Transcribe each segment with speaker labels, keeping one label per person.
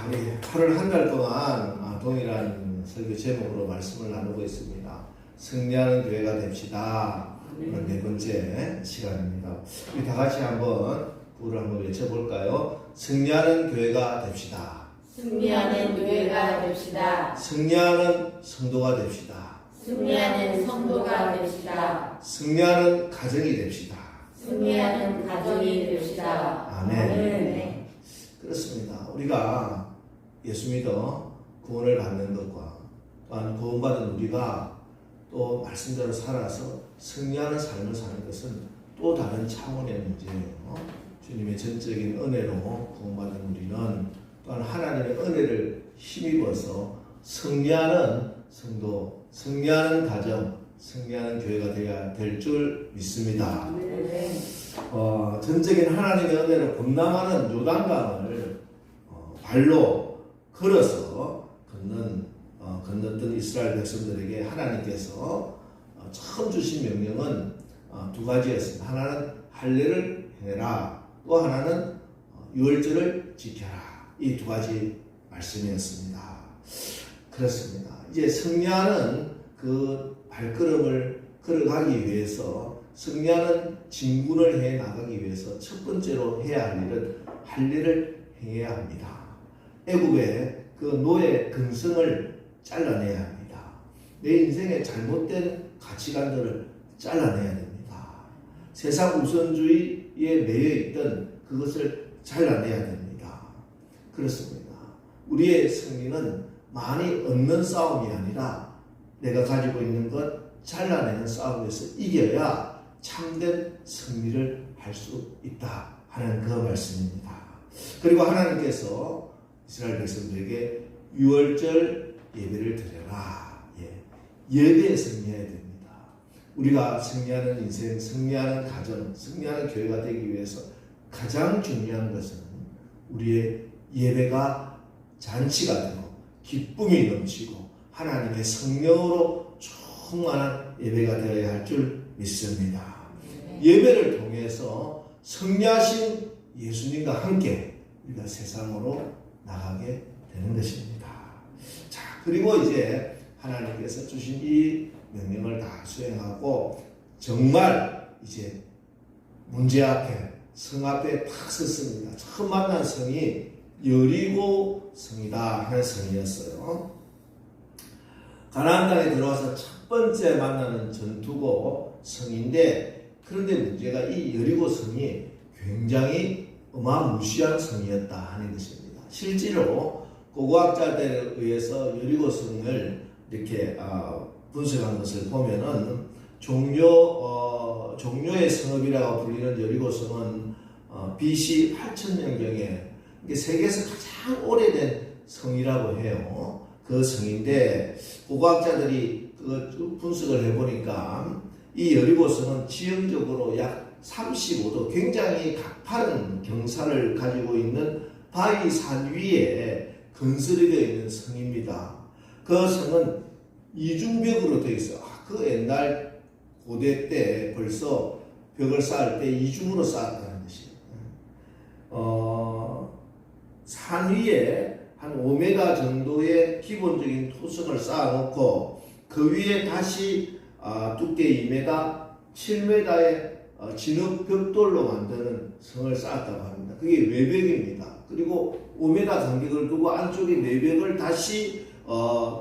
Speaker 1: 우리 8월 한 달 동안 동일한 설교 제목으로 말씀을 나누고 있습니다. 승리하는 교회가 됩시다. 오늘 네 번째 시간입니다. 우리 다 같이 한번 구호를 한번 외쳐볼까요? 승리하는 교회가 됩시다.
Speaker 2: 승리하는 교회가 됩시다.
Speaker 1: 승리하는 성도가 됩시다.
Speaker 2: 승리하는 성도가 됩시다.
Speaker 1: 승리하는 가정이 됩시다.
Speaker 2: 승리하는 가정이 됩시다.
Speaker 1: 아멘. 그렇습니다. 우리가 예수 믿어 구원을 받는 것과 또한 구원받은 우리가 또 말씀대로 살아서 승리하는 삶을 사는 것은 또 다른 차원의 문제예요. 주님의 전적인 은혜로 구원받은 우리는 또한 하나님의 은혜를 힘입어서 승리하는 성도, 승리하는 가정, 승리하는 교회가 되어야 될 줄 믿습니다. 전적인 하나님의 은혜로 범람하는 요단강을 발로 걸어서 건넜던 이스라엘 백성들에게 하나님께서 처음 주신 명령은 두 가지였습니다. 하나는 할례를 행해라. 또 하나는 유월절을 지켜라. 이 두 가지 말씀이었습니다. 그렇습니다. 이제 승리하는 그 발걸음을 걸어가기 위해서 승리하는 진군을 해 나가기 위해서 첫 번째로 해야 할 일은 할례를 행해야 합니다. 애굽의 그 노예 근성을 잘라내야 합니다. 내 인생의 잘못된 가치관들을 잘라내야 됩니다. 세상 우선주의에 매여 있던 그것을 잘라내야 됩니다. 그렇습니다. 우리의 승리는 많이 얻는 싸움이 아니라 내가 가지고 있는 것 잘라내는 싸움에서 이겨야 참된 승리를 할 수 있다 하는 그 말씀입니다. 그리고 하나님께서 이스라엘 백성들에게 유월절 예배를 드려라. 예배에 승리해야 됩니다. 우리가 승리하는 인생, 승리하는 가정, 승리하는 교회가 되기 위해서 가장 중요한 것은 우리의 예배가 잔치가 되고 기쁨이 넘치고 하나님의 성령으로 충만한 예배가 되어야 할 줄 믿습니다. 예배를 통해서 승리하신 예수님과 함께 우리가 세상으로 나가게 되는 것입니다. 자, 그리고 이제 하나님께서 주신 이 명령을 다 수행하고 정말 이제 문제 앞에 성 앞에 탁 섰습니다. 처음 만난 성이 여리고 성이다 하는 성이었어요. 가나안 땅에 들어와서 첫 번째 만나는 전투고 성인데, 그런데 문제가 이 여리고 성이 굉장히 어마무시한 성이었다 하는 것입니다. 실제로 고고학자들에 의해서 여리고 성을 이렇게 분석한 것을 보면은 종료의 성읍이라고 불리는 여리고 성은 BC 8000년경에 세계에서 가장 오래된 성이라고 해요. 그 성인데 고고학자들이 그 분석을 해보니까 이 여리고 성은 지형적으로 약 35도 굉장히 가파른 경사를 가지고 있는 바위 산 위에 건설이 되어 있는 성입니다. 그 성은 이중벽으로 되어 있어요. 그 옛날 고대 때 벌써 벽을 쌓을 때 이중으로 쌓았다는 것이에요. 산 위에 한 5m 정도의 기본적인 토성을 쌓아놓고 그 위에 다시 두께 2m, 7m의 진흙 벽돌로 만드는 성을 쌓았다고 합니다. 그게 외벽입니다. 그리고 5m 간격을 두고 안쪽에 내벽을 다시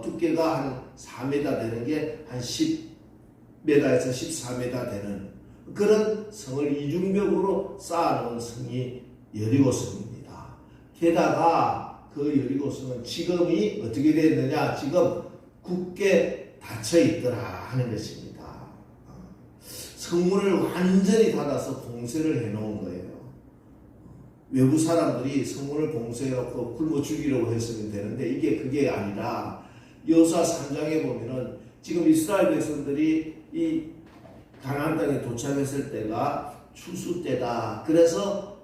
Speaker 1: 두께가 한 4m 되는 게 한 10m에서 14m 되는 그런 성을 이중벽으로 쌓아놓은 성이 여리고성입니다. 게다가 그 여리고성은 지금이 어떻게 되었느냐, 지금 굳게 닫혀 있더라 하는 것입니다. 성문을 완전히 닫아서 봉쇄를 해놓은 거예요. 외부 사람들이 성문을 봉쇄해놓고 굶어 죽이려고 했으면 되는데 그게 아니라 여호수아 3장에 보면은 지금 이스라엘 백성들이 이 가나안 땅에 도착했을 때가 추수 때다. 그래서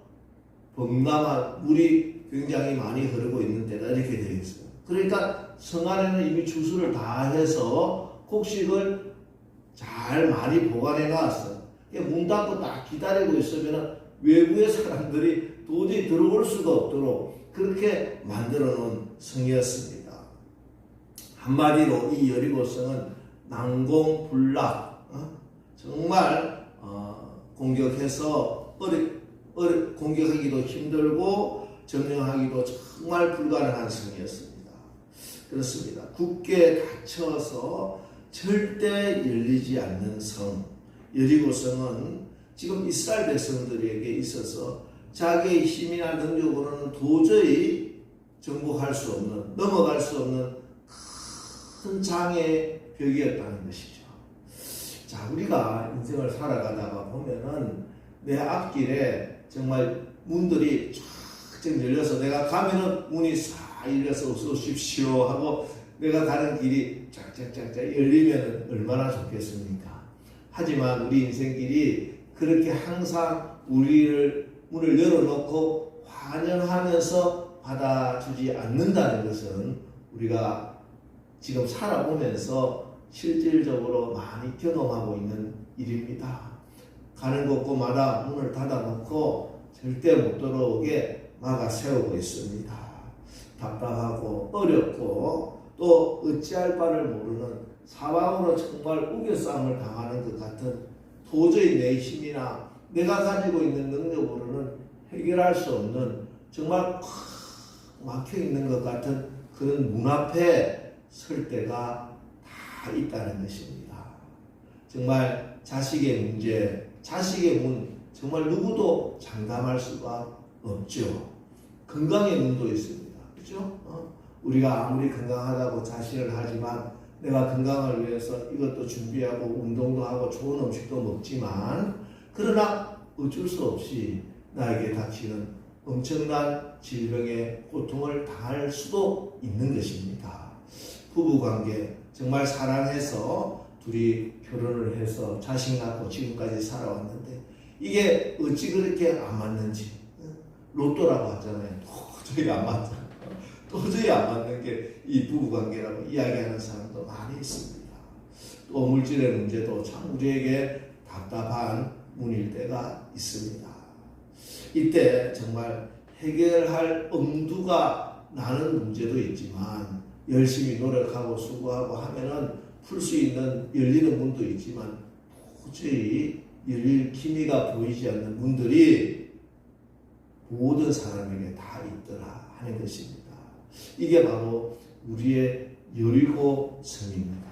Speaker 1: 범람한 물이 굉장히 많이 흐르고 있는 때다 이렇게 되어 있어요. 그러니까 성 안에는 이미 추수를 다 해서 곡식을 잘 많이 보관해 놨어요. 문 닫고 딱 기다리고 있으면 외부의 사람들이 도저히 들어올 수가 없도록 그렇게 만들어 놓은 성이었습니다. 한마디로 이 여리고성은 난공불락, 정말 공격해서 공격하기도 힘들고 점령하기도 정말 불가능한 성이었습니다. 그렇습니다. 굳게 닫혀서 절대 열리지 않는 성 여리고성은 지금 이스라엘 백성들에게 있어서 자기의 힘이나 능력으로는 도저히 정복할 수 없는, 넘어갈 수 없는 큰 장의 벽이었다는 것이죠. 자, 우리가 인생을 살아가다가 보면은 내 앞길에 정말 문들이 쫙 열려서 내가 가면은 문이 싹 열려서 어서 오십시오 하고 내가 가는 길이 쫙쫙쫙쫙 열리면 얼마나 좋겠습니까? 하지만 우리 인생길이 그렇게 항상 우리를 문을 열어놓고 환영하면서 받아주지 않는다는 것은 우리가 지금 살아오면서 실질적으로 많이 경험하고 있는 일입니다. 가는 곳곳마다 문을 닫아놓고 절대 못 들어오게 막아 세우고 있습니다. 답답하고 어렵고 또 어찌할 바를 모르는 사방으로 정말 우겨싸움을 당하는 것 같은 도저히 내 힘이나 내가 가지고 있는 능력으로는 해결할 수 없는 정말 꽉 막혀있는 것 같은 그런 문 앞에 설 때가 다 있다는 것입니다. 정말 자식의 문제, 자식의 문, 정말 누구도 장담할 수가 없죠. 건강의 문도 있습니다. 그렇죠? 우리가 아무리 건강하다고 자신을 하지만 내가 건강을 위해서 이것도 준비하고 운동도 하고 좋은 음식도 먹지만 그러나 어쩔 수 없이 나에게 닥치는 엄청난 질병의 고통을 당할 수도 있는 것입니다. 부부관계 정말 사랑해서 둘이 결혼을 해서 자식 낳고 지금까지 살아왔는데 이게 어찌 그렇게 안 맞는지 로또라고 하잖아요. 도저히 안 맞다. 도저히 안 맞는 게 이 부부관계라고 이야기하는 사람도 많이 있습니다. 또 물질의 문제도 참 우리에게 답답한 문일 때가 있습니다. 이때 정말 해결할 엄두가 나는 문제도 있지만 열심히 노력하고 수고하고 하면은 풀 수 있는 열리는 문도 있지만 도저히 열릴 기미가 보이지 않는 문들이 모든 사람에게 다 있더라 하는 것입니다. 이게 바로 우리의 여리고 성입니다.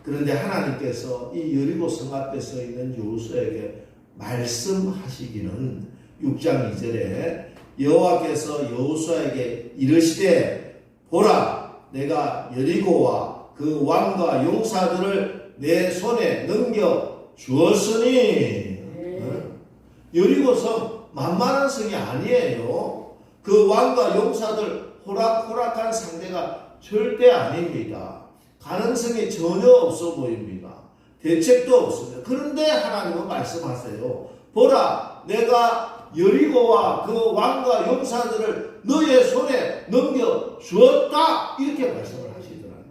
Speaker 1: 그런데 하나님께서 이 여리고 성 앞에 서 있는 여호수아에게 말씀하시기는 6장 2절에 여호와께서 여호수아에게 이르시되 보라 내가 여리고와 그 왕과 용사들을 내 손에 넘겨 주었으니 여리고성 만만한 성이 아니에요. 그 왕과 용사들 호락호락한 상대가 절대 아닙니다. 가능성이 전혀 없어 보입니다. 대책도 없습니다. 그런데 하나님은 말씀하세요. 보라 내가 여리고와 그 왕과 용사들을 너의 손에 넘겨 주었다 이렇게 말씀을 하시더라고요.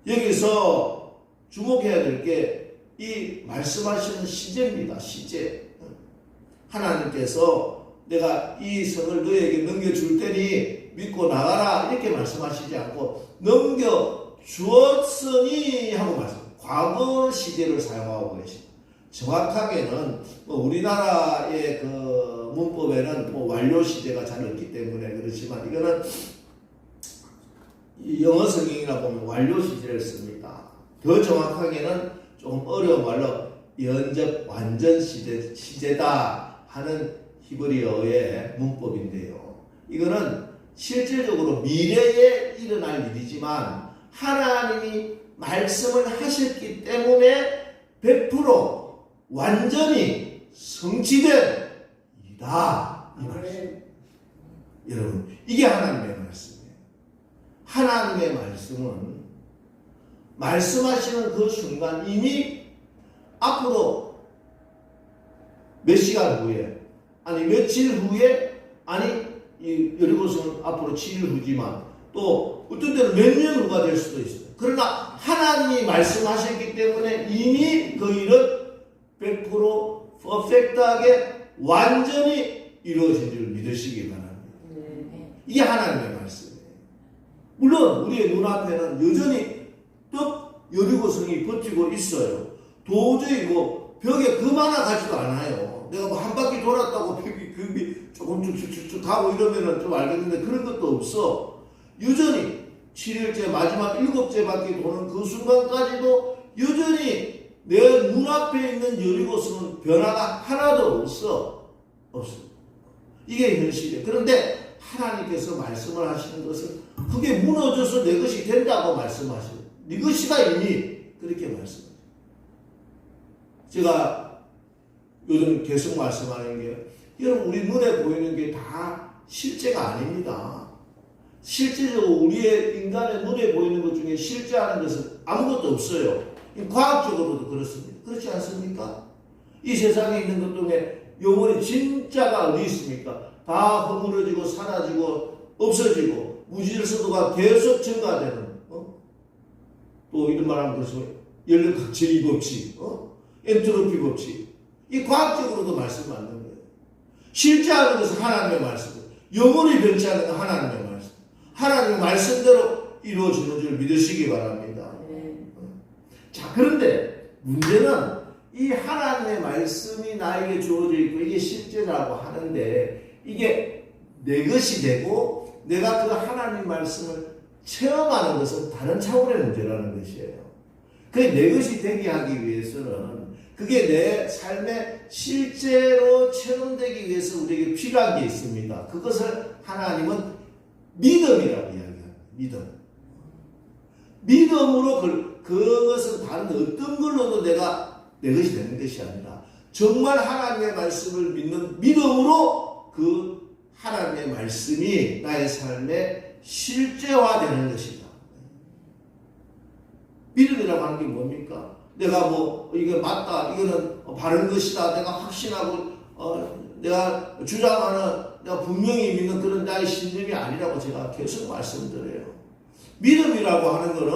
Speaker 1: 여기서 주목해야 될 게 이 말씀하시는 시제입니다. 시제. 하나님께서 내가 이 성을 너에게 넘겨줄 테니 믿고 나가라 이렇게 말씀하시지 않고 넘겨주었으니 하고 말씀. 과거 시제를 사용하고 계십니다. 정확하게는 우리나라의 그 문법에는 완료 시제가 잘 없기 때문에 그렇지만 이거는 영어 성경이나 보면 완료 시제를 씁니다. 더 정확하게는 조금 어려운 말로 연접 완전 시제다 하는 히브리어의 문법인데요. 이거는 실질적으로 미래에 일어날 일이지만 하나님이 말씀을 하셨기 때문에 100% 완전히 성취된 일이다. 이 말씀. 여러분, 이게 하나님의 말씀이에요. 하나님의 말씀은 말씀하시는 그 순간 이미 앞으로 몇 시간 후에 아니 며칠 후에 아니 이 여리고성은 앞으로 7일 후지만 또 어떤 때는 몇 년 후가 될 수도 있어요. 그러나 하나님이 말씀하셨기 때문에 이미 그 일은 100% 퍼펙트하게 완전히 이루어진 줄 믿으시기 바랍니다. 이게 하나님의 말씀이에요. 물론 우리의 눈앞에는 여전히 떡 여리고성이 버티고 있어요. 도저히 뭐 벽에 금 하나 가지도 않아요. 내가 뭐 한 바퀴 돌았다고 벽이 금이 조금 쭉쭉쭉 가고 이러면은 좀 알겠는데 그런 것도 없어. 여전히 7일째 마지막 7째 바퀴 도는 그 순간까지도 여전히 내 눈앞에 있는 여리고성은 변화가 하나도 없어. 이게 현실이에요. 그런데 하나님께서 말씀을 하시는 것은 그게 무너져서 내 것이 된다고 말씀하셔요. 네 것이다 이미 그렇게 말씀하세요. 제가 요즘 계속 말씀하는 게 여러분 우리 눈에 보이는 게 다 실제가 아닙니다. 실제적으로 우리의 인간의 눈에 보이는 것 중에 실제하는 것은 아무것도 없어요. 과학적으로도 그렇습니다. 그렇지 않습니까? 이 세상에 있는 것 중에 영혼이 진짜가 어디 있습니까? 다 허물어지고 사라지고 없어지고 무질서도가 계속 증가되는 또 이런 말하면 그래서 연력학 제2법칙 엔트로피 법칙 이 과학적으로도 말씀 안 되는 거예요. 실제하는 것은 하나님의 말씀 영혼이 변치 않는 건 하나님의 말씀 하나님의 말씀대로 이루어지는 줄 믿으시기 바랍니다. 자 그런데 문제는 이 하나님의 말씀이 나에게 주어져 있고 이게 실제라고 하는데 이게 내 것이 되고 내가 그 하나님 말씀을 체험하는 것은 다른 차원의 문제라는 것이에요. 그게 내 것이 되게 하기 위해서는 그게 내 삶에 실제로 체험되기 위해서 우리에게 필요한 게 있습니다. 그것을 하나님은 믿음이라고 이야기합니다. 믿음으로 그것은 다른 어떤 걸로도 내가 내 것이 되는 것이 아니라 정말 하나님의 말씀을 믿는 믿음으로 그 하나님의 말씀이 나의 삶에 실제화되는 것이다. 믿음이라고 하는 게 뭡니까? 내가 뭐 이게 맞다, 이거는 바른 것이다, 내가 확신하고 내가 주장하는 내가 분명히 믿는 그런 나의 신념이 아니라고 제가 계속 말씀드려요. 믿음이라고 하는 거는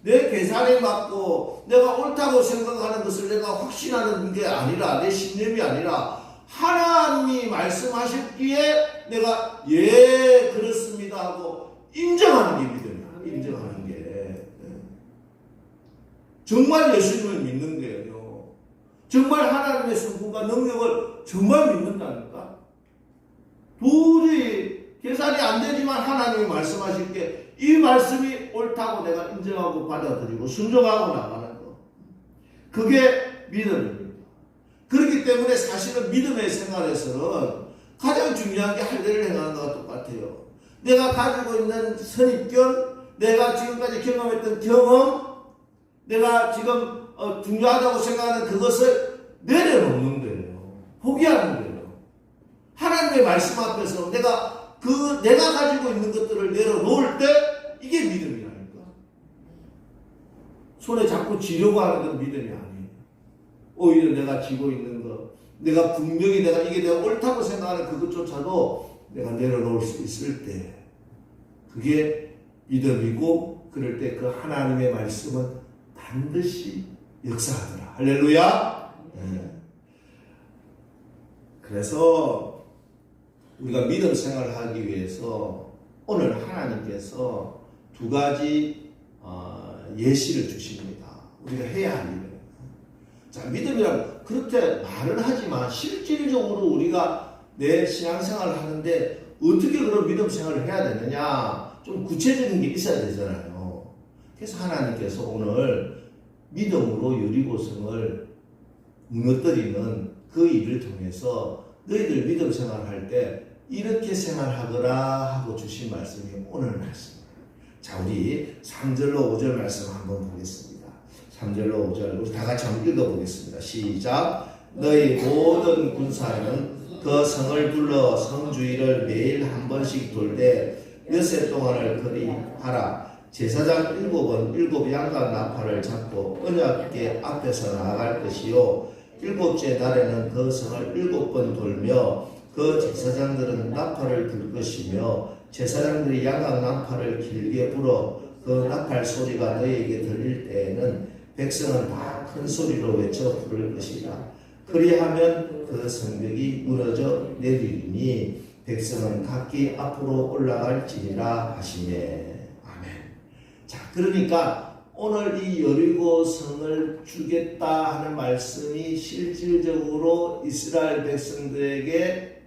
Speaker 1: 내 계산에 맞고 내가 옳다고 생각하는 것을 내가 확신하는 게 아니라 내 신념이 아니라 하나님이 말씀하셨기에 내가 예 그렇습니다 하고 인정하는 게 믿음이야. 인정하는 게 정말 예수님을 믿는 거예요. 정말 하나님의 성품과 능력을 정말 믿는다니까. 도저히 계산이 안 되지만 하나님이 말씀하실 게 이 말씀이 옳다고 내가 인정하고 받아들이고 순종하고 나가는 거. 그게 믿음입니다. 그렇기 때문에 사실은 믿음의 생활에서는 가장 중요한 게 할례를 행하는 것과 똑같아요. 내가 가지고 있는 선입견, 내가 지금까지 경험했던 경험, 내가 지금 중요하다고 생각하는 그것을 내려놓는 거예요. 포기하는 거예요. 하나님의 말씀 앞에서 내가 가지고 있는 것들을 내려놓을 때 이게 믿음이라니까. 손에 자꾸 쥐려고 하는 건 믿음이 아니에요. 오히려 내가 쥐고 있는 것, 내가 분명히 이게 내가 옳다고 생각하는 그것조차도 내가 내려놓을 수 있을 때 그게 믿음이고 그럴 때 그 하나님의 말씀은 반드시 역사하더라. 할렐루야. 네. 그래서 우리가 믿음 생활을 하기 위해서 오늘 하나님께서 두 가지 예시를 주십니다. 우리가 해야 할 일은. 자, 믿음이란 그렇게 말을 하지만 실질적으로 우리가 내 신앙생활을 하는데 어떻게 그런 믿음 생활을 해야 되느냐 좀 구체적인 게 있어야 되잖아요. 그래서 하나님께서 오늘 믿음으로 여리고성을 무너뜨리는 그 일을 통해서 너희들 믿음 생활을 할 때 이렇게 생활하거라 하고 주신 말씀이 오늘 말씀입니다. 자, 우리 3절로 5절 말씀 한번 보겠습니다. 3절로 5절 우리 다 같이 한번 읽어보겠습니다. 시작. 너희 모든 군사는 그 성을 둘러 성주의를 매일 한 번씩 돌되 몇해 동안을 그리하라. 제사장 7은 7 양각 나팔을 잡고 언약궤 앞에서 나아갈 것이요 7째 날에는 그 성을 7번 돌며 그 제사장들은 나팔을 불 것이며 제사장들이 양각 나팔을 길게 불어 그 나팔 소리가 너희에게 들릴 때에는 백성은 다 큰 소리로 외쳐 부를 것이다. 그리하면 그 성벽이 무너져 내리리니 백성은 각기 앞으로 올라갈지니라 하시네. 아멘. 자, 그러니까 오늘 이 여리고성을 주겠다 하는 말씀이 실질적으로 이스라엘 백성들에게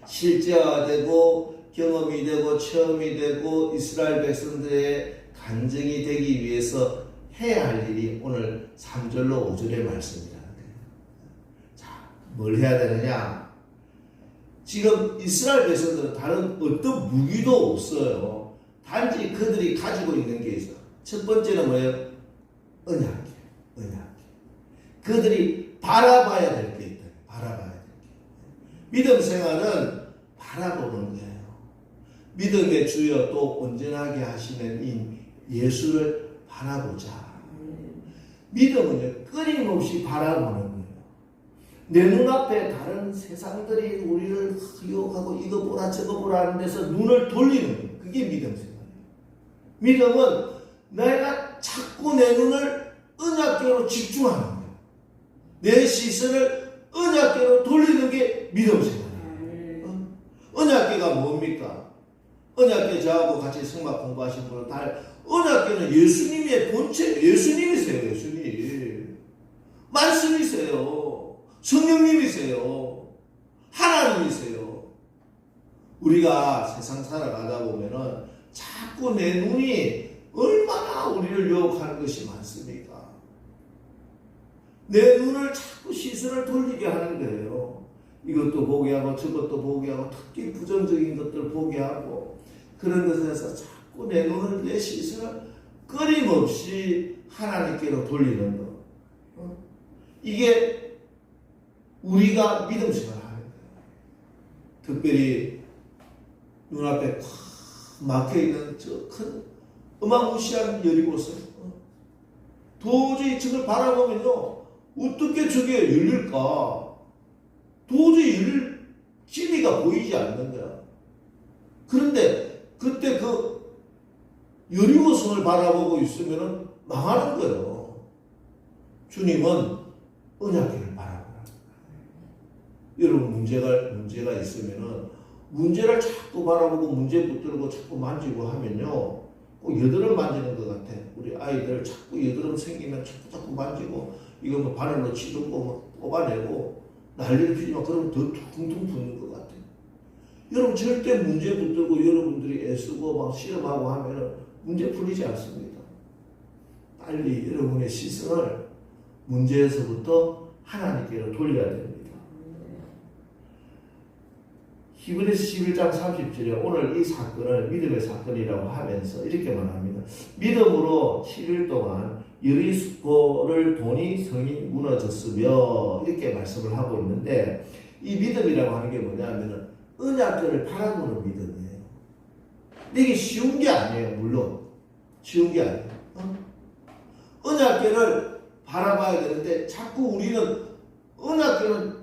Speaker 1: 실제화되고 경험이 되고 체험이 되고 이스라엘 백성들의 간증이 되기 위해서 해야 할 일이 오늘 3절로 5절의 말씀이라는 거예요. 자, 뭘 해야 되느냐? 지금 이스라엘 백성들은 다른 어떤 무기도 없어요. 단지 그들이 가지고 있는 게 있어. 첫 번째는 뭐예요? 언약이에요. 언약. 그들이 바라봐야 될 게 있다. 바라봐야 될 게. 믿음 생활은 바라보는 거예요. 믿음의 주여 또 온전하게 하시는 이 예수를 바라보자. 믿음은요, 끊임없이 바라보는 거예요. 내 눈앞에 다른 세상들이 우리를 유혹하고 이거 보라 저거 보라 하는 데서 눈을 돌리는 거예요. 그게 믿음 생활이에요. 믿음은 내가 자꾸 내 눈을 언약궤로 집중하는 거예요. 내 시선을 언약궤로 돌리는 게 믿음 생활이에요. 언약궤가 뭡니까? 언약궤 저하고 같이 성막 공부하신 분은 다 언약궤는 예수님의 본체, 예수님이세요. 예수님 말씀이세요. 성령님이세요. 하나님이세요. 우리가 세상 살아가다 보면은 자꾸 내 눈이 얼마나 우리를 유혹하는 것이 많습니까? 내 눈을 자꾸 시선을 돌리게 하는 거예요. 이것도 보게 하고 저것도 보게 하고 특히 부정적인 것들 보게 하고 그런 것에서 자꾸 내 눈을 내 시선을 끊임없이 하나님께로 돌리는 것. 이게 우리가 믿음 생활을 하는 거예요. 특별히 눈앞에 꽉 막혀있는 저 큰 어마무시한 여리고성. 도저히 저걸 바라보면요. 어떻게 저게 열릴까? 도저히 열릴 길이가 보이지 않는 거야. 그런데 그때 그 여리고성을 바라보고 있으면 망하는 거예요. 주님은 언약궤를 바라보라. 여러분 문제가 있으면은 문제를 자꾸 바라보고 문제 붙들고 자꾸 만지고 하면요. 꼭 여드름 만지는 것 같아. 우리 아이들 자꾸 여드름 생기면 자꾸 만지고 이거 뭐 바늘로 치르고 뭐 뽑아내고 난리를 피지만 그러면 더 퉁퉁 부는 것 같아. 여러분 절대 문제 붙들고 여러분들이 애쓰고 막 시험하고 하면은 문제 풀리지 않습니다. 빨리 여러분의 시선을 문제에서부터 하나님께로 돌려야 됩니다. 히브리서 11장 30절에 오늘 이 사건을 믿음의 사건이라고 하면서 이렇게 말합니다. 믿음으로 7일 동안 여리고를 도니 성이 무너졌으며 이렇게 말씀을 하고 있는데 이 믿음이라고 하는 게 뭐냐면 언약궤를 바라보는 믿음이에요. 이게 쉬운 게 아니에요. 물론 쉬운 게 아니에요. 언약궤를 바라봐야 되는데 자꾸 우리는 언약궤는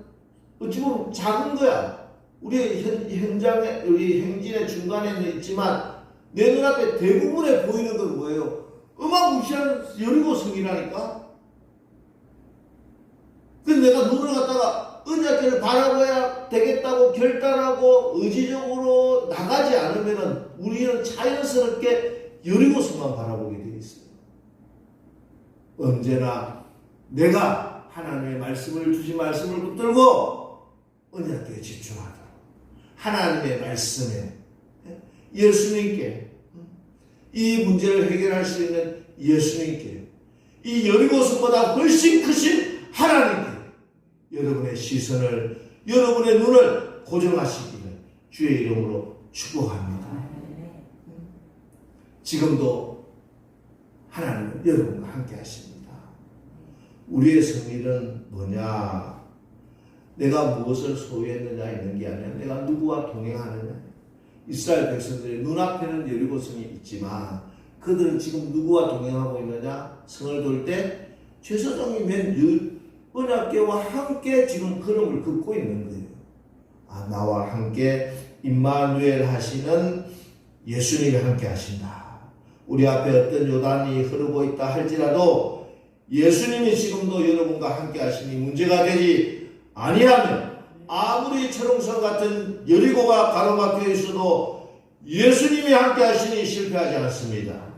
Speaker 1: 어찌 보면 작은 거야. 우리 현장에, 우리 행진의 중간에는 있지만 내 눈앞에 대부분에 보이는 건 뭐예요? 어마무시한 여리고성이라니까. 그래서 내가 눈을 갖다가 언약궤를 바라봐야 되겠다고 결단하고 의지적으로 나가지 않으면 우리는 자연스럽게 여리고성만 바라보게 되어 있어요. 언제나 내가 하나님의 말씀을 주신 말씀을 붙들고 언약궤에 집중하도록 하나님의 말씀에 예수님께 이 문제를 해결할 수 있는 예수님께 이 여리고성보다 훨씬 크신 하나님께 여러분의 시선을 여러분의 눈을 고정하시기를 주의 이름으로 축복합니다. 지금도 하나님은 여러분과 함께 하십니다. 우리의 승리는 뭐냐? 내가 무엇을 소유했느냐 있는 게 아니라 내가 누구와 동행하느냐. 이스라엘 백성들의 눈앞에는 여리고성이 있지만 그들은 지금 누구와 동행하고 있느냐. 성을 돌 때 제사장이 맨 언약궤와 함께 지금 걸음을 긋고 있는 거예요. 나와 함께 임마누엘 하시는 예수님이 함께 하신다. 우리 앞에 어떤 요단이 흐르고 있다 할지라도 예수님이 지금도 여러분과 함께 하시니 문제가 되지 아니하면 아무리 철옹성 같은 여리고가 가로막혀 있어도 예수님이 함께 하시니 실패하지 않습니다.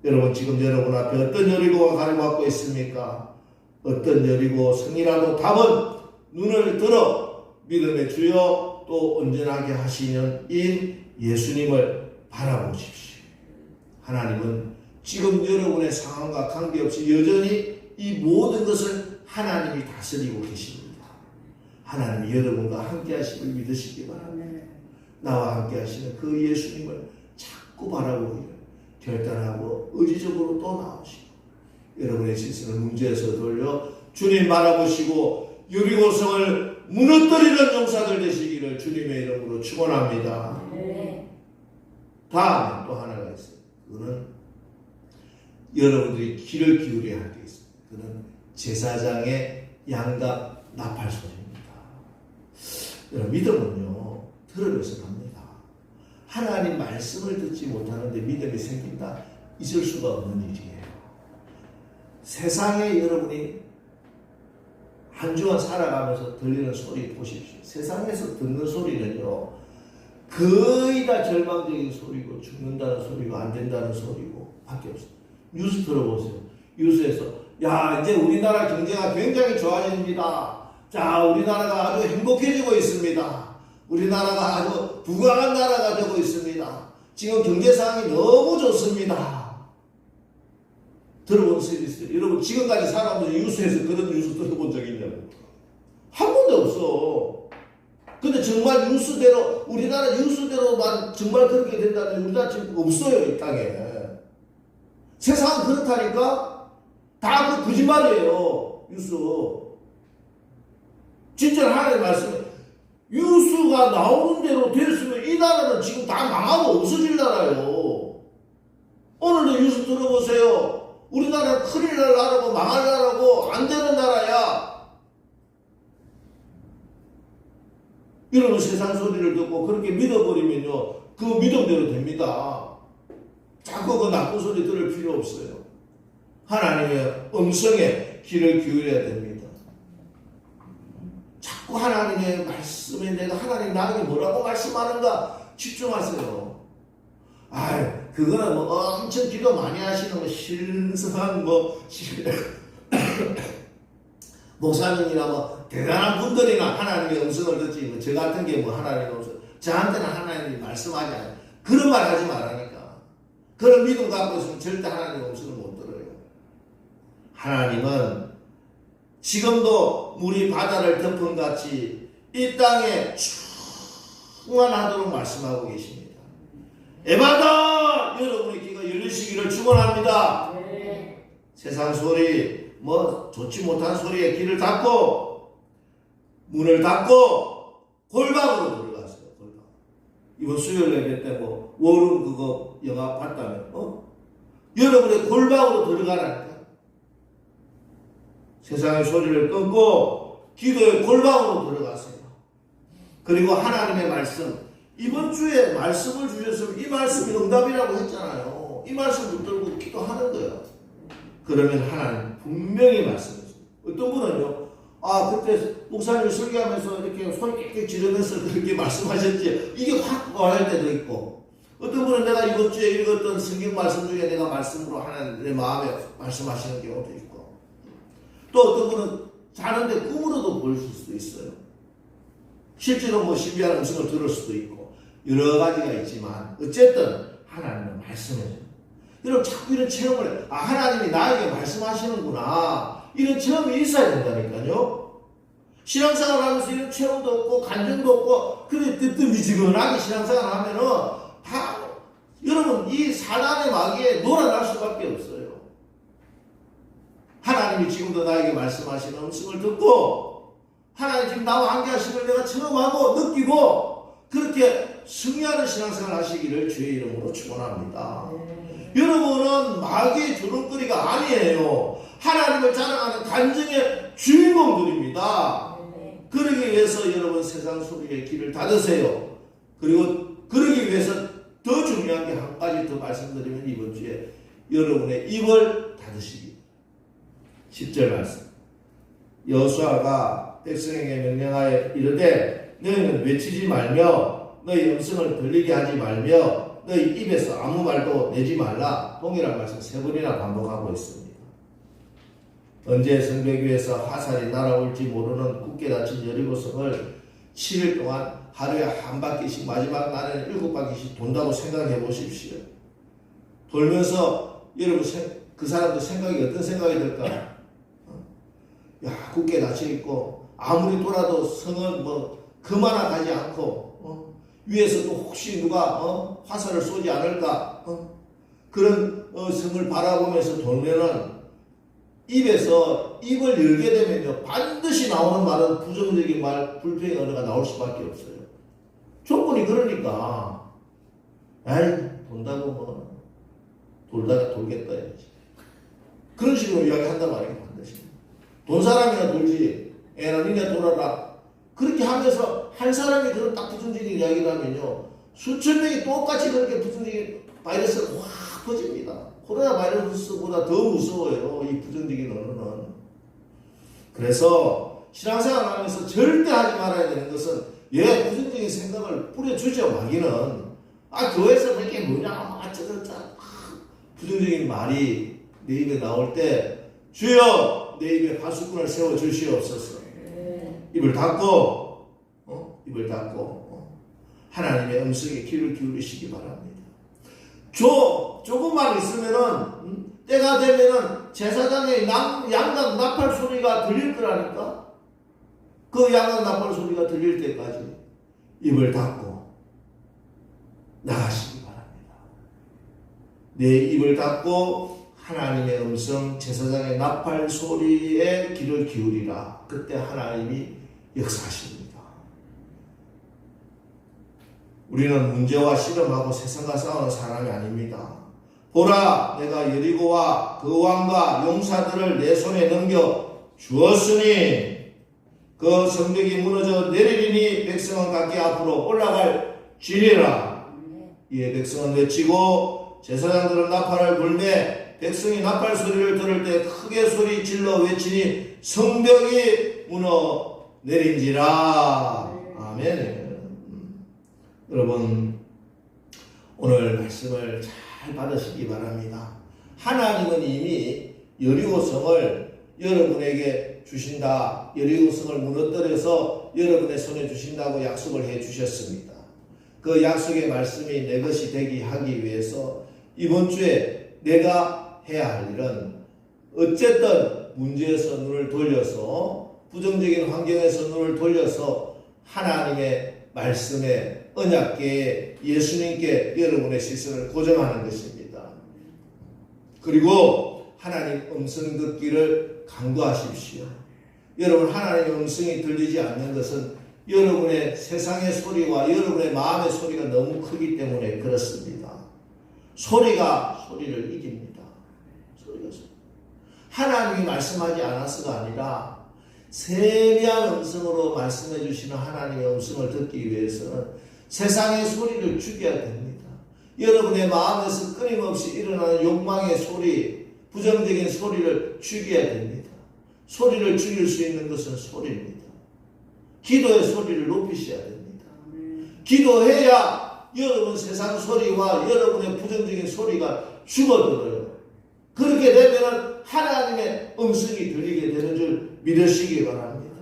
Speaker 1: 여러분, 지금 여러분 앞에 어떤 여리고가 가로막고 있습니까? 어떤 여리고 성이라도 답은 눈을 들어 믿음의 주여 또 온전하게 하시는 인 예수님을 바라보십시오. 하나님은 지금 여러분의 상황과 관계없이 여전히 이 모든 것을 하나님이 다스리고 계십니다. 하나님이 여러분과 함께 하심을 믿으시기 바랍니다. 나와 함께 하시는 그 예수님을 자꾸 바라보기를 결단하고 의지적으로 또 나오시고 여러분의 시선을 문제에서 돌려 주님 바라보시고 여리고성을 무너뜨리는 용사들 되시기를 주님의 이름으로 축원합니다. 다음에 또 하나가 있어요. 그거는 여러분들이 귀를 기울여야 할 게 있습니다. 그는 제사장의 양각 나팔 소리입니다. 여러분, 믿음은요 들으면서 갑니다. 하나님 말씀을 듣지 못하는데 믿음이 생긴다? 있을 수가 없는 일이에요. 세상에 여러분이 한 주간 살아가면서 들리는 소리 보십시오. 세상에서 듣는 소리는요 거의 다 절망적인 소리고 죽는다는 소리고 안 된다는 소리고 밖에 없어요. 뉴스 들어보세요. 뉴스에서 야 이제 우리나라 경제가 굉장히 좋아집니다. 자 우리나라가 아주 행복해지고 있습니다. 우리나라가 아주 부강한 나라가 되고 있습니다. 지금 경제 상황이 너무 좋습니다. 들어본 적이 있어요. 여러분 지금까지 살아오면서 뉴스에서 그런 뉴스 들어본 적 있냐고? 한 번도 없어. 근데 정말 뉴스대로 우리나라 뉴스대로만 정말 그렇게 된다면 우리나라 지금 없어요. 이 땅에. 세상은 그렇다니까? 다 그 거짓말이에요. 뉴스. 진짜 하나님 말씀에 뉴스가 나오는 대로 됐으면 이 나라는 지금 다 망하고 없어질 나라예요. 오늘도 뉴스 들어보세요. 우리나라는 큰일 날 나라고 망할 나라고 안 되는 나라야. 여러분 세상 소리를 듣고 그렇게 믿어버리면요 그 믿음대로 됩니다. 자꾸 그 나쁜 소리 들을 필요 없어요. 하나님의 음성에 귀를 기울여야 됩니다. 자꾸 하나님의 말씀에 내가 하나님 나에게 뭐라고 말씀하는가 집중하세요. 그거는 뭐 엄청 기도 많이 하시는 뭐 신성한 목사님이나 뭐 대단한 분들이나 하나님의 음성을 듣지 뭐 저 같은 게 뭐 하나님의 음성 저한테는 하나님이 말씀하지 않아요. 그런 말 하지 말라니까. 그런 믿음 갖고 있으면 절대 하나님의 음성을 못 들어요. 하나님은 지금도 물이 바다를 덮은 같이 이 땅에 충만하도록 말씀하고 계십니다. 에바다! 여러분의 귀가 열리시기를 축원합니다. 세상 소리 뭐 좋지 못한 소리에 귀를 닫고 문을 닫고 골방으로 들어갔어요. 골방. 이번 수요일 예배 때 뭐 워룸 그거 영화 봤다면 여러분의 골방으로 들어가라니까. 세상의 소리를 끊고 기도의 골방으로 들어가세요. 그리고 하나님의 말씀 이번 주에 말씀을 주셨으면 이 말씀이 응답이라고 했잖아요. 이 말씀 붙들고 기도하는 거예요. 그러면 하나님 분명히 말씀해줍니다. 어떤 분은요, 그때 목사님이 설교하면서 이렇게 소리 깨끗이 지르면서 그렇게 말씀하셨지, 이게 확 와할 때도 있고, 어떤 분은 내가 이번 주에 읽었던 성경 말씀 중에 내가 말씀으로 하나님 내 마음에 말씀하시는 경우도 있고, 또 어떤 분은 자는데 꿈으로도 보일 수도 있어요. 실제로 뭐 신비한 음성을 들을 수도 있고, 여러 가지가 있지만, 어쨌든 하나님은 말씀해줘요. 여러분 자꾸 이런 체험을 하나님이 나에게 말씀하시는구나 이런 체험이 있어야 된다니까요. 신앙생활 하면서 이런 체험도 없고 간증도 없고 그래 뜨뜻미지근하게 신앙생활 하면은 다 여러분 이 사단의 마귀에 놀아날 수밖에 없어요. 하나님이 지금도 나에게 말씀하시는 음성을 듣고 하나님 지금 나와 함께 하심을 내가 체험하고 느끼고 그렇게 승리하는 신앙생활 하시기를 주의 이름으로 축원합니다. 여러분은 마귀의 조롱거리가 아니에요. 하나님을 자랑하는 간증의 주인공들입니다. 그러기 위해서 여러분 세상 소리에 귀를 닫으세요. 그리고 그러기 위해서 더 중요한 게 한 가지 더 말씀드리면 이번 주에 여러분의 입을 닫으시기. 10절 말씀. 여호수아가 백성에게 명령하여 이르되 너희는 외치지 말며 너희 음성을 들리게 하지 말며 너희 입에서 아무 말도 내지 말라. 동일한 말씀 3번이나 반복하고 있습니다. 언제 성벽 위에서 화살이 날아올지 모르는 굳게 닫힌 여리고성을 7일 동안 하루에 한 바퀴씩 마지막 날에는 7바퀴씩 돈다고 생각해 보십시오. 돌면서 여러분 그 사람들 생각이 어떤 생각이 들까? 야, 굳게 닫혀 있고 아무리 돌아도 성은 뭐 그만아 가지 않고 위에서 또 혹시 누가 화살을 쏘지 않을까? 그런 성을 바라보면서 돌면은 입에서 입을 열게 되면요 반드시 나오는 말은 부정적인 말, 불평의 언어가 나올 수밖에 없어요. 조건이 그러니까 아이 돈다고 뭐 돌다가 돌겠다 해야지. 그런 식으로 이야기한단 말이에요. 반드시 돈 사람이나 돌지 애나 니네 돌아라 그렇게 하면서 한 사람이 그런 딱 부정적인 이야기를 하면요 수천 명이 똑같이 그렇게 부정적인 바이러스가 확 퍼집니다. 코로나 바이러스보다 더 무서워요. 이 부정적인 언어는. 그래서 신앙생활 하면서 절대 하지 말아야 되는 것은 부정적인 생각을 뿌려주죠. 마귀는 교회에서 그게 뭐냐 어쩌저쩌 부정적인 말이 내 입에 나올 때 주여 내 입에 파수꾼을 세워 주시옵소서. 입을 닫고 입을 닫고 하나님의 음성에 귀를 기울이시기 바랍니다. 조금만 있으면은 때가 되면은 제사장의 양각 나팔 소리가 들릴 거라니까. 그 양각 나팔 소리가 들릴 때까지 입을 닫고 나가시기 바랍니다. 내 입을 닫고 하나님의 음성, 제사장의 나팔 소리에 귀를 기울이라. 그때 하나님이 역사하십니다. 우리는 문제와 씨름하고 세상과 싸우는 사람이 아닙니다. 보라, 내가 여리고와 그 왕과 용사들을 내 손에 넘겨 주었으니 그 성벽이 무너져 내리리니 백성은 각기 앞으로 올라갈 지리라. 이에 백성은 외치고 제사장들은 나팔을 불매 백성이 나팔 소리를 들을 때 크게 소리 질러 외치니 성벽이 무너 내린지라. 아멘. 여러분 오늘 말씀을 잘 받으시기 바랍니다. 하나님은 이미 여리고성을 여러분에게 주신다. 여리고성을 무너뜨려서 여러분의 손에 주신다고 약속을 해 주셨습니다. 그 약속의 말씀이 내 것이 되게 하기 위해서 이번 주에 내가 해야 할 일은 어쨌든 문제에서 눈을 돌려서 부정적인 환경에서 눈을 돌려서 하나님의 말씀에 언약계에 예수님께 여러분의 시선을 고정하는 것입니다. 그리고 하나님 음성 듣기를 강구하십시오. 여러분 하나님의 음성이 들리지 않는 것은 여러분의 세상의 소리와 여러분의 마음의 소리가 너무 크기 때문에 그렇습니다. 소리가 소리를 이깁니다. 소리가 소리. 하나님이 말씀하지 않아서가 아니라 세미한 음성으로 말씀해 주시는 하나님의 음성을 듣기 위해서는 세상의 소리를 죽여야 됩니다. 여러분의 마음에서 끊임없이 일어나는 욕망의 소리, 부정적인 소리를 죽여야 됩니다. 소리를 죽일 수 있는 것은 소리입니다. 기도의 소리를 높이셔야 됩니다. 기도해야 여러분 세상 소리와 여러분의 부정적인 소리가 죽어들어요. 그렇게 되면 하나님의 음성이 들리게 되는 줄 믿으시기 바랍니다.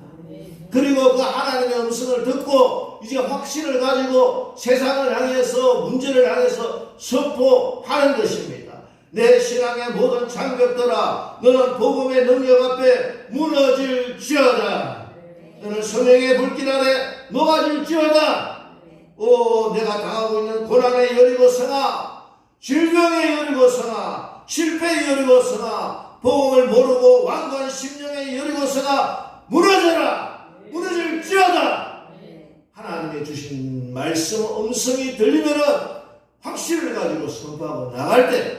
Speaker 1: 그리고 그 하나님의 음성을 듣고 이제 확신을 가지고 세상을 향해서 문제를 향해서 선포하는 것입니다. 내 신앙의 모든 장벽들아 너는 복음의 능력 앞에 무너질지어다. 너는 성령의 불길 아래 녹아질지어다. 오, 내가 당하고 있는 고난의 여리고성아, 질병의 여리고성아, 실패의 여리고성아, 복음을 모르고 완고한 심령의 여리고성아, 무너져라. 무너질지어다. 하나님의 주신 말씀 음성이 들리면은 확신을 가지고 선포하고 나갈 때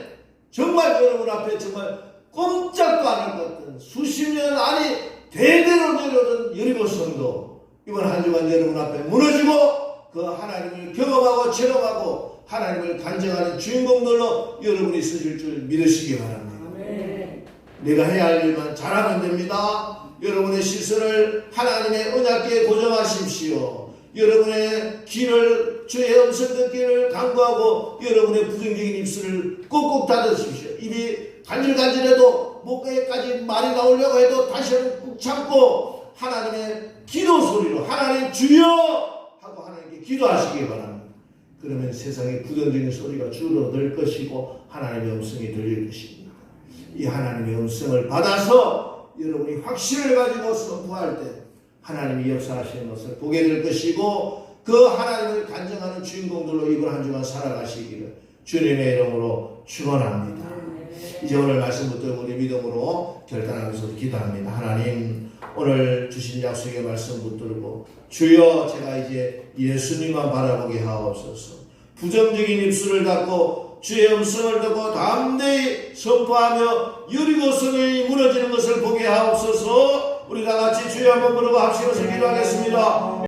Speaker 1: 정말 여러분 앞에 정말 꼼짝도 않을 것 같은 수십 년 아니 대대로 내려오던 여리고성도 이번 한 주간 여러분 앞에 무너지고 그 하나님을 경험하고 체험하고 하나님을 간증하는 주인공들로 여러분이 있으실 줄 믿으시기 바랍니다. 내가 해야 할 일만 잘하면 됩니다. 여러분의 시선을 하나님의 언약궤에 고정하십시오. 여러분의 귀를 주의 음성 듣기를 강구하고 여러분의 부정적인 입술을 꼭꼭 닫으십시오. 입이 간질간질해도 목에까지 말이 나오려고 해도 다시 한번 꾹 참고 하나님의 기도 소리로 하나님 주여 하고 하나님께 기도하시기 바랍니다. 그러면 세상의 부정적인 소리가 줄어들 것이고 하나님의 음성이 들릴 것입니다. 이 하나님의 음성을 받아서 여러분이 확신을 가지고 선포할 때 하나님이 역사하시는 것을 보게 될 것이고 그 하나님을 간증하는 주인공들로 이번 한 주간 살아가시기를 주님의 이름으로 축원합니다. 이제 오늘 말씀 붙들고 우리 믿음으로 결단하면서 기도합니다. 하나님 오늘 주신 약속의 말씀 붙들고 주여 제가 이제 예수님만 바라보게 하옵소서. 부정적인 입술을 닫고 주의 음성을 듣고 담대히 선포하며 여리고 성이 무너지는 것을 보게 하옵소서. 우리 다 같이 주여 한번 부르고 합심해서 기도하겠습니다.